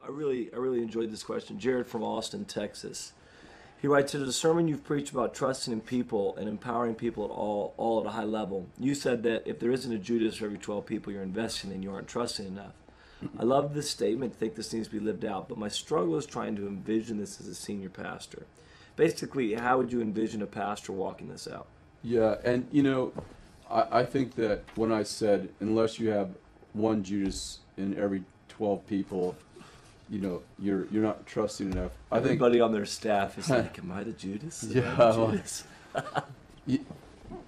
I really enjoyed this question. Jared from Austin, Texas. He writes, in a sermon you've preached about trusting in people and empowering people at all at a high level. You said that if there isn't a Judas for every 12 people you're investing in, you aren't trusting enough. I love this statement, think this needs to be lived out, but my struggle is trying to envision this as a senior pastor. Basically, how would you envision a pastor walking this out? Yeah, and I think that when I said, unless you have one Judas in every 12 people, you're not trusting enough. Everybody on their staff is like, am I the Judas?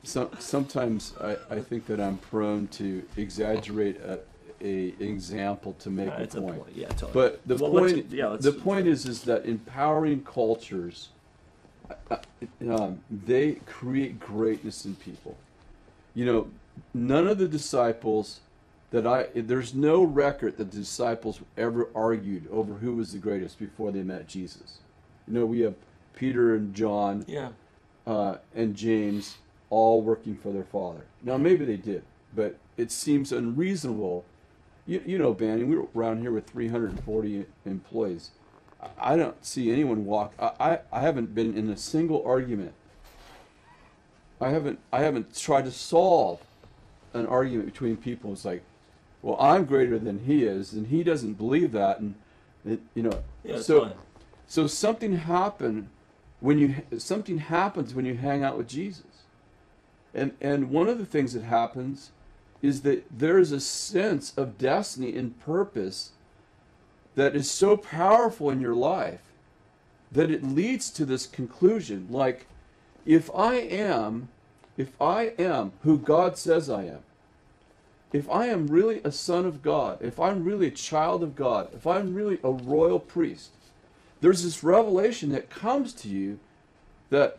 Sometimes I think that I'm prone to exaggerate a example to make a point. Yeah, totally. But the point is that empowering cultures, they create greatness in people. None of the disciples there's no record that the disciples ever argued over who was the greatest before they met Jesus. We have Peter and John and James all working for their father. Now, maybe they did, but it seems unreasonable. Banny, we're around here with 340 employees. I don't see anyone walk. I haven't been in a single argument. I haven't tried to solve an argument between people. It's like, well, I'm greater than he is, and he doesn't believe that, and so something happens when you hang out with Jesus, and one of the things that happens is that there is a sense of destiny and purpose that is so powerful in your life that it leads to this conclusion, like, if I am who God says I am, if I am really a son of God, if I'm really a child of God, if I'm really a royal priest, there's this revelation that comes to you that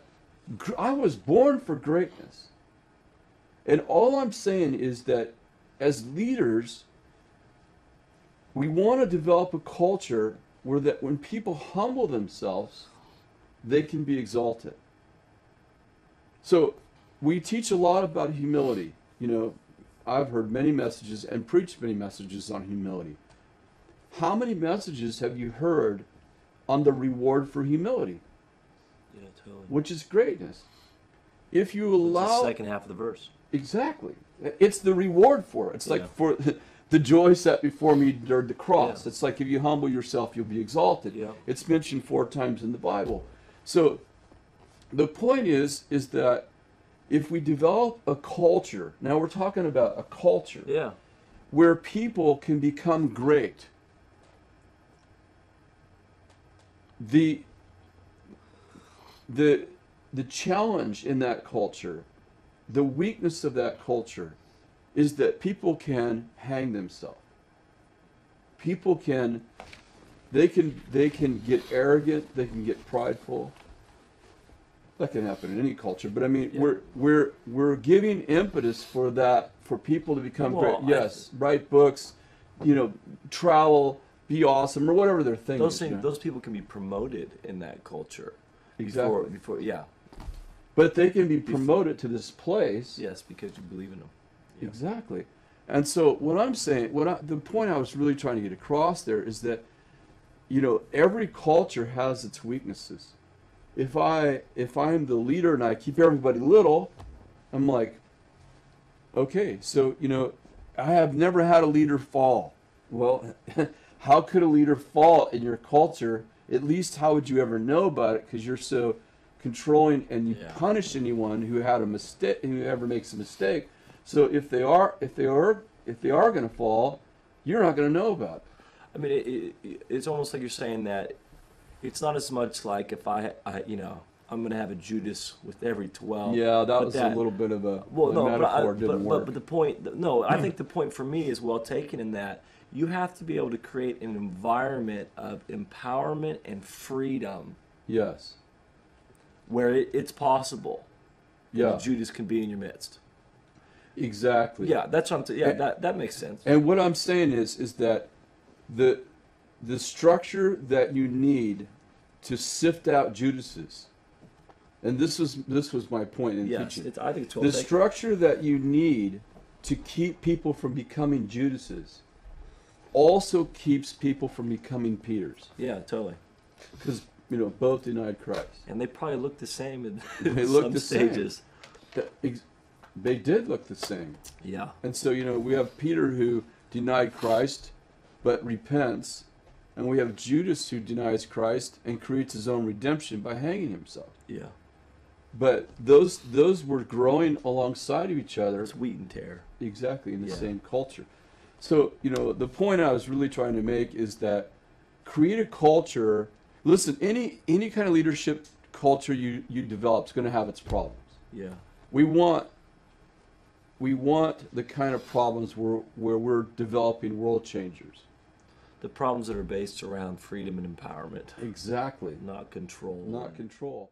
I was born for greatness. And all I'm saying is that as leaders, we want to develop a culture where that when people humble themselves, they can be exalted. So we teach a lot about humility. I've heard many messages and preached many messages on humility. How many messages have you heard on the reward for humility? Yeah, totally. Which is greatness. If you allow... It's the second half of the verse. Exactly. It's the reward for it. It's like for the joy set before me endured the cross. It's like if you humble yourself, you'll be exalted. Yeah. It's mentioned 4 times in the Bible. So the point is that if we develop a culture, now we're talking about a culture where people can become great, the challenge in that culture, the weakness of that culture, is that people can hang themselves. People can get arrogant, they can get prideful. That can happen in any culture, but I mean, we're giving impetus for that, for people to become great. Yes, write books, travel, be awesome, or whatever their thing is. Those people can be promoted in that culture. Exactly. Before. But they can be promoted to this place. Yes, because you believe in them. Yeah. Exactly. And so what I'm saying, the point I was really trying to get across there is that, every culture has its weaknesses. If I'm the leader and I keep everybody little, I'm like, okay, so I have never had a leader fall. Well, how could a leader fall in your culture? At least how would you ever know about it? Because you're so controlling, and you punish anyone who had a mistake, who ever makes a mistake. So if they are going to fall, you're not going to know about it. I mean, it's almost like you're saying that it's not as much like if I'm going to have a Judas with every 12. Yeah, that was a little bit of a metaphor. Didn't work. But the point, I think the point for me is well taken in that you have to be able to create an environment of empowerment and freedom. Yes. Where it's possible. Yeah. Judas can be in your midst. Exactly. Yeah, that's what I'm saying. That makes sense. And what I'm saying is that the structure that you need to sift out Judases, and this was my point in teaching. I think it's the structure that you need to keep people from becoming Judases also keeps people from becoming Peters, Yeah, totally. because both denied Christ. And they probably look the same in They look some the same. stages. They did look the same. Yeah. And so, we have Peter who denied Christ but repents, and we have Judas who denies Christ and creates his own redemption by hanging himself. Yeah. But those were growing alongside of each other. It's wheat and tear. Exactly, in the Yeah. same culture. So, the point I was really trying to make is that create a culture. Listen, any kind of leadership culture you develop is going to have its problems. Yeah. We want the kind of problems where we're developing world changers. The problems that are based around freedom and empowerment, Exactly. not control. Not control.